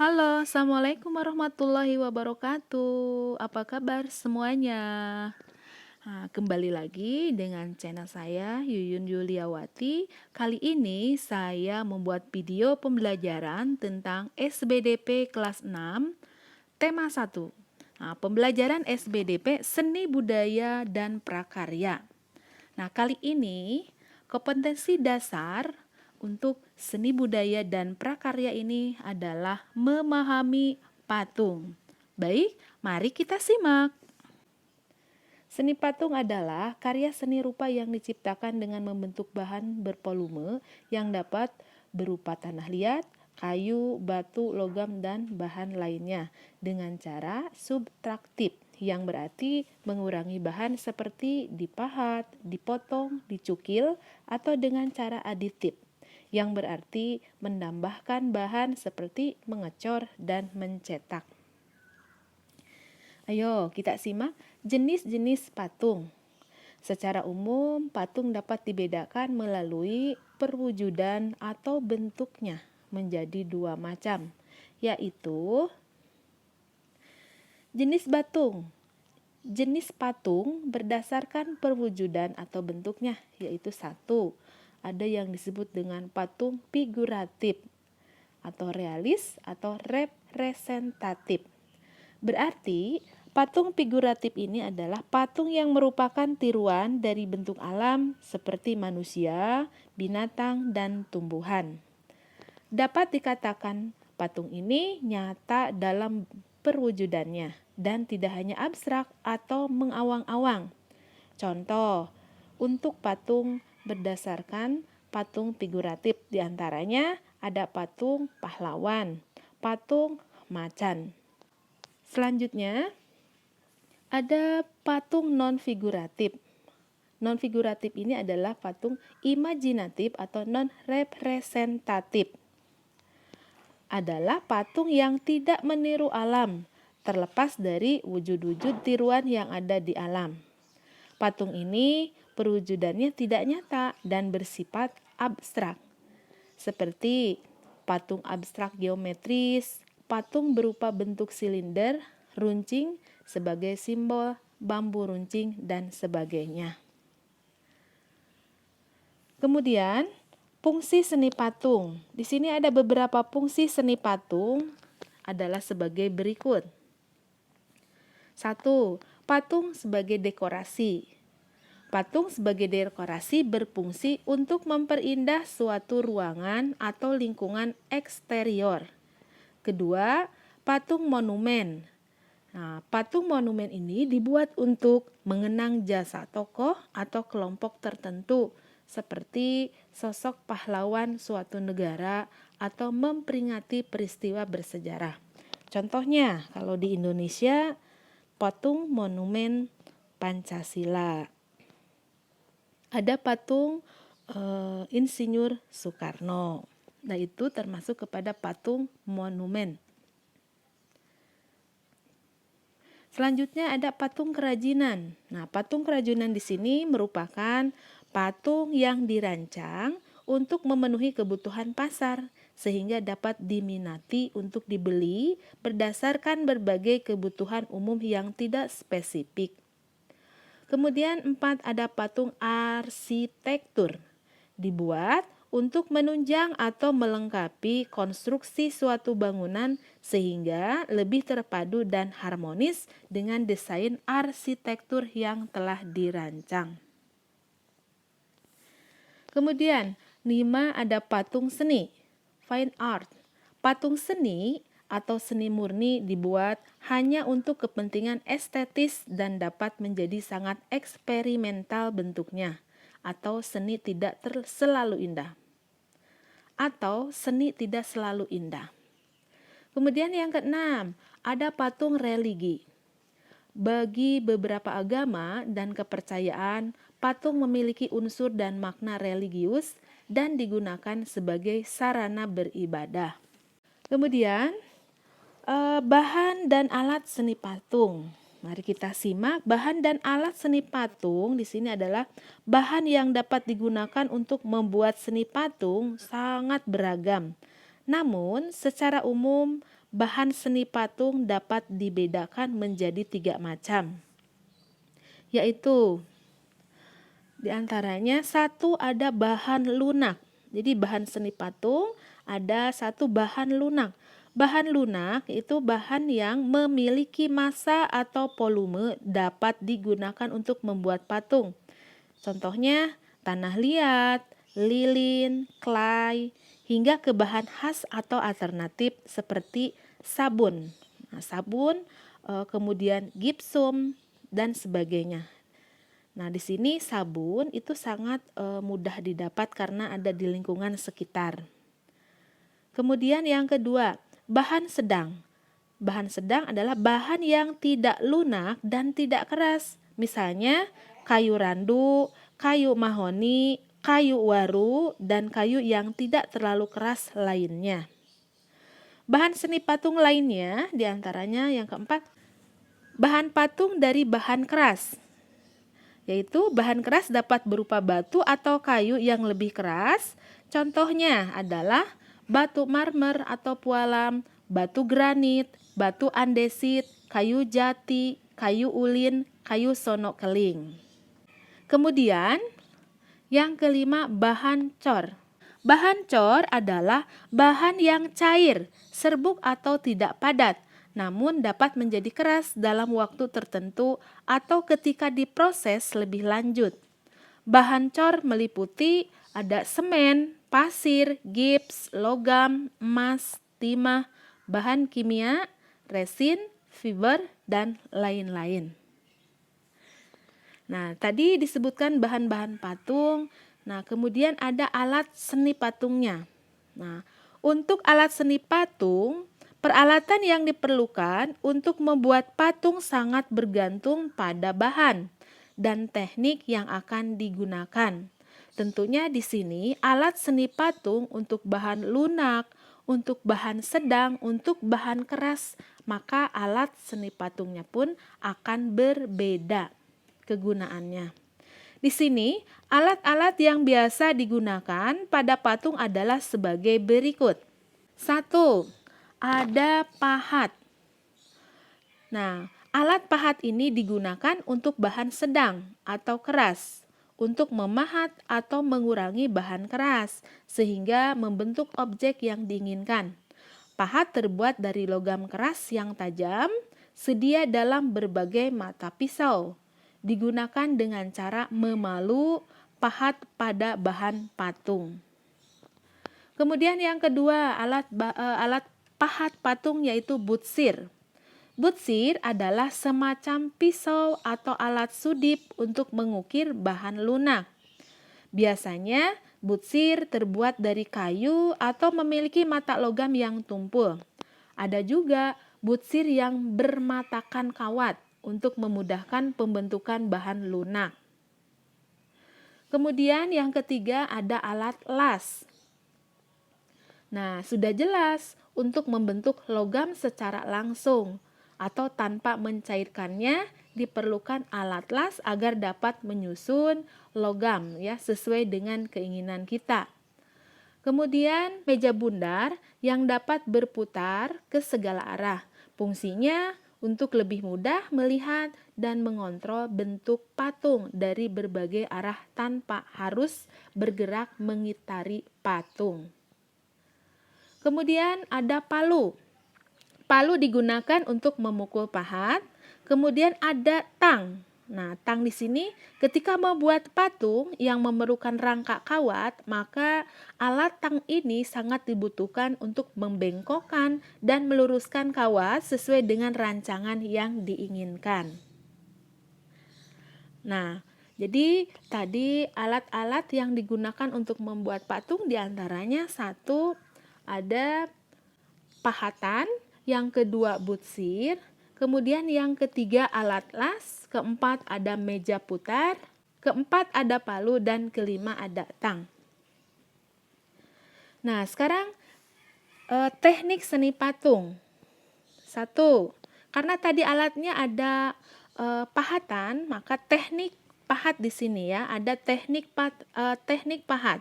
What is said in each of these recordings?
Halo, Assalamualaikum warahmatullahi wabarakatuh. Apa kabar semuanya? Nah, kembali lagi dengan channel saya, Yuyun Yuliawati. Kali ini saya membuat video pembelajaran tentang SBDP kelas 6, tema 1. Nah, pembelajaran SBDP Seni Budaya dan Prakarya. Nah, kali ini kompetensi dasar untuk seni budaya dan prakarya ini adalah memahami patung. Baik, mari kita simak. Seni patung adalah karya seni rupa yang diciptakan dengan membentuk bahan bervolume yang dapat berupa tanah liat, kayu, batu, logam, dan bahan lainnya dengan cara subtraktif yang berarti mengurangi bahan seperti dipahat, dipotong, dicukil, atau dengan cara aditif yang berarti menambahkan bahan seperti mengecor dan mencetak. Ayo kita simak jenis-jenis patung. Secara umum, patung dapat dibedakan melalui perwujudan atau bentuknya menjadi dua macam, yaitu jenis patung. Jenis patung berdasarkan perwujudan atau bentuknya, yaitu satu, ada yang disebut dengan patung figuratif atau realis atau representatif. Berarti patung figuratif ini adalah patung yang merupakan tiruan dari bentuk alam seperti manusia, binatang, dan tumbuhan. Dapat dikatakan patung ini nyata dalam perwujudannya dan tidak hanya abstrak atau mengawang-awang. Contoh, untuk patung berdasarkan patung figuratif diantaranya ada patung pahlawan, patung macan. Selanjutnya, ada patung non-figuratif. Non-figuratif ini adalah patung imajinatif atau non-representatif. Adalah patung yang tidak meniru alam, terlepas dari wujud-wujud tiruan yang ada di alam. Patung ini perwujudannya tidak nyata dan bersifat abstrak, seperti patung abstrak geometris, patung berupa bentuk silinder, runcing sebagai simbol bambu runcing, dan sebagainya. Kemudian, fungsi seni patung. Di sini ada beberapa fungsi seni patung adalah sebagai berikut. 1. Patung sebagai dekorasi. Patung sebagai dekorasi berfungsi untuk memperindah suatu ruangan atau lingkungan eksterior. Kedua, patung monumen. Nah, patung monumen ini dibuat untuk mengenang jasa tokoh atau kelompok tertentu, seperti sosok pahlawan suatu negara atau memperingati peristiwa bersejarah. Contohnya, kalau di Indonesia, patung monumen Pancasila. Ada patung Insinyur Soekarno. Nah, itu termasuk kepada patung monumen. Selanjutnya ada patung kerajinan. Nah, patung kerajinan di sini merupakan patung yang dirancang untuk memenuhi kebutuhan pasar sehingga dapat diminati untuk dibeli berdasarkan berbagai kebutuhan umum yang tidak spesifik. Kemudian 4, ada patung arsitektur. Dibuat untuk menunjang atau melengkapi konstruksi suatu bangunan sehingga lebih terpadu dan harmonis dengan desain arsitektur yang telah dirancang. Kemudian 5, ada patung seni, fine art. Patung seni atau seni murni dibuat hanya untuk kepentingan estetis dan dapat menjadi sangat eksperimental bentuknya, atau seni tidak selalu indah. Atau seni tidak selalu indah. Kemudian yang keenam, ada patung religi. Bagi beberapa agama dan kepercayaan, patung memiliki unsur dan makna religius dan digunakan sebagai sarana beribadah. Kemudian, bahan dan alat seni patung. Mari kita simak bahan dan alat seni patung. Di sini adalah bahan yang dapat digunakan untuk membuat seni patung sangat beragam. Namun, secara umum bahan seni patung dapat dibedakan menjadi 3 macam, yaitu diantaranya satu ada bahan lunak. Jadi bahan seni patung ada satu bahan lunak. Bahan lunak itu bahan yang memiliki massa atau volume dapat digunakan untuk membuat patung. Contohnya tanah liat, lilin, clay, hingga ke bahan khas atau alternatif seperti sabun. Nah, sabun, kemudian gipsum dan sebagainya. Nah, di sini sabun itu sangat mudah didapat karena ada di lingkungan sekitar. Kemudian yang kedua, bahan sedang. Bahan sedang adalah bahan yang tidak lunak dan tidak keras. Misalnya kayu randu, kayu mahoni, kayu waru, dan kayu yang tidak terlalu keras lainnya. Bahan seni patung lainnya diantaranya yang keempat, bahan patung dari bahan keras. Yaitu bahan keras dapat berupa batu atau kayu yang lebih keras. Contohnya adalah batu marmer atau pualam, batu granit, batu andesit, kayu jati, kayu ulin, kayu sono keling. Kemudian yang kelima, bahan cor. Bahan cor adalah bahan yang cair, serbuk atau tidak padat, namun dapat menjadi keras dalam waktu tertentu atau ketika diproses lebih lanjut. Bahan cor meliputi ada semen, pasir, gips, logam, emas, timah, bahan kimia, resin, fiber, dan lain-lain. Nah, tadi disebutkan bahan-bahan patung. Nah, kemudian ada alat seni patungnya. Nah, untuk alat seni patung, peralatan yang diperlukan untuk membuat patung sangat bergantung pada bahan dan teknik yang akan digunakan. Tentunya di sini alat seni patung untuk bahan lunak, untuk bahan sedang, untuk bahan keras, maka alat seni patungnya pun akan berbeda kegunaannya. Di sini, alat-alat yang biasa digunakan pada patung adalah sebagai berikut. 1. Ada pahat. Nah, alat pahat ini digunakan untuk bahan sedang atau keras, untuk memahat atau mengurangi bahan keras, sehingga membentuk objek yang diinginkan. Pahat terbuat dari logam keras yang tajam, sedia dalam berbagai mata pisau. Digunakan dengan cara memalu pahat pada bahan patung. Kemudian yang kedua, alat pahat patung yaitu butsir. Butsir adalah semacam pisau atau alat sudip untuk mengukir bahan lunak. Biasanya butsir terbuat dari kayu atau memiliki mata logam yang tumpul. Ada juga butsir yang bermatakan kawat untuk memudahkan pembentukan bahan lunak. Kemudian yang ketiga ada alat las. Nah, sudah jelas untuk membentuk logam secara langsung atau tanpa mencairkannya diperlukan alat las agar dapat menyusun logam ya sesuai dengan keinginan kita. Kemudian meja bundar yang dapat berputar ke segala arah. Fungsinya untuk lebih mudah melihat dan mengontrol bentuk patung dari berbagai arah tanpa harus bergerak mengitari patung. Kemudian ada palu. Palu digunakan untuk memukul pahat. Kemudian ada tang. Nah, tang di sini ketika membuat patung yang memerlukan rangka kawat, maka alat tang ini sangat dibutuhkan untuk membengkokkan dan meluruskan kawat sesuai dengan rancangan yang diinginkan. Nah, jadi tadi alat-alat yang digunakan untuk membuat patung diantaranya satu ada pahatan, yang kedua butsir, kemudian yang ketiga alat las, keempat ada meja putar, keempat ada palu, dan kelima ada tang. Nah, sekarang teknik seni patung. 1. Karena tadi alatnya ada pahatan, maka teknik pahat di sini ya, ada teknik pahat.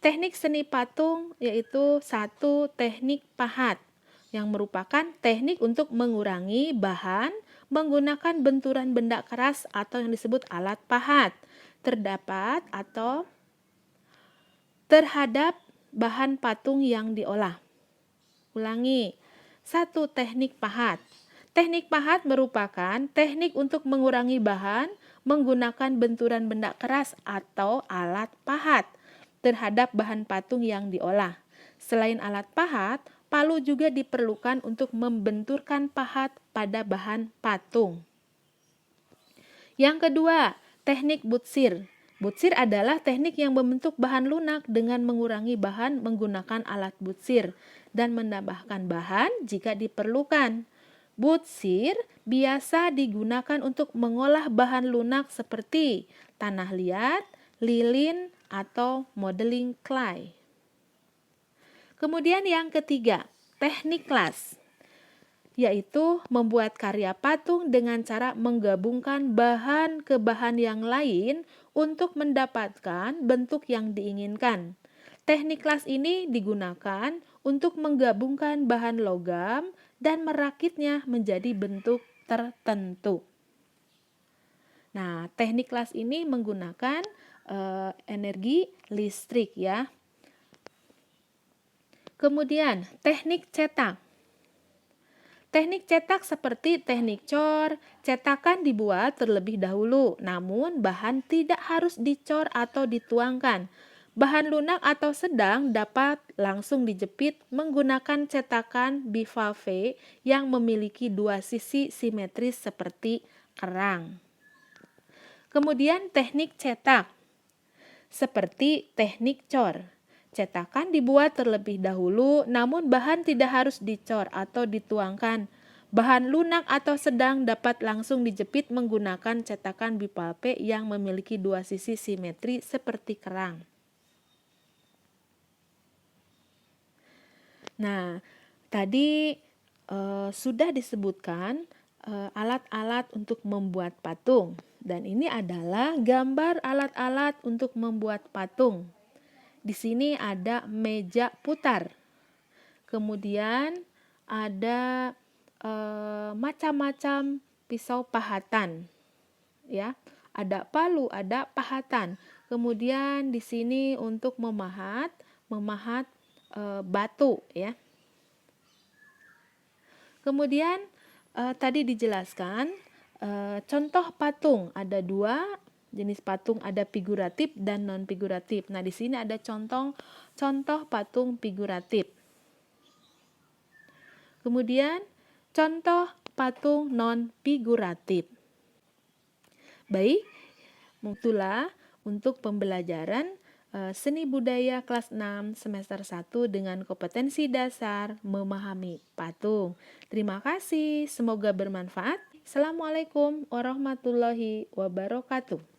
Teknik seni patung yaitu 1. Teknik pahat. yang merupakan teknik untuk mengurangi bahan menggunakan benturan benda keras atau yang disebut alat pahat terdapat atau terhadap bahan patung yang diolah. Ulangi. 1. Teknik pahat. Teknik pahat merupakan teknik untuk mengurangi bahan menggunakan benturan benda keras atau alat pahat terhadap bahan patung yang diolah. Selain alat pahat, palu juga diperlukan untuk membenturkan pahat pada bahan patung. Yang kedua, teknik butsir. Butsir adalah teknik yang membentuk bahan lunak dengan mengurangi bahan menggunakan alat butsir dan menambahkan bahan jika diperlukan. Butsir biasa digunakan untuk mengolah bahan lunak seperti tanah liat, lilin, atau modeling clay. Kemudian yang ketiga, teknik las, yaitu membuat karya patung dengan cara menggabungkan bahan ke bahan yang lain untuk mendapatkan bentuk yang diinginkan. Teknik las ini digunakan untuk menggabungkan bahan logam dan merakitnya menjadi bentuk tertentu. Nah, teknik las ini menggunakan energi listrik ya. Kemudian, teknik cetak. Teknik cetak seperti teknik cor, cetakan dibuat terlebih dahulu, namun bahan tidak harus dicor atau dituangkan. Bahan lunak atau sedang dapat langsung dijepit menggunakan cetakan bivalve yang memiliki dua sisi simetris seperti kerang. Kemudian teknik cetak, seperti teknik cor. Cetakan dibuat terlebih dahulu, namun bahan tidak harus dicor atau dituangkan. Bahan lunak atau sedang dapat langsung dijepit menggunakan cetakan bivalve yang memiliki dua sisi simetri seperti kerang. Nah, tadi sudah disebutkan alat-alat untuk membuat patung. Dan ini adalah gambar alat-alat untuk membuat patung. Di sini ada meja putar. Kemudian ada macam-macam pisau pahatan. Ya, ada palu, ada pahatan. Kemudian di sini untuk memahat batu ya. Kemudian tadi dijelaskan contoh patung ada dua jenis patung, ada figuratif dan non figuratif. Nah, di sini ada contoh patung figuratif. Kemudian contoh patung non figuratif. Baik, itulah untuk pembelajaran Seni Budaya kelas 6 semester 1 dengan kompetensi dasar memahami patung. Terima kasih, semoga bermanfaat. Assalamualaikum warahmatullahi wabarakatuh.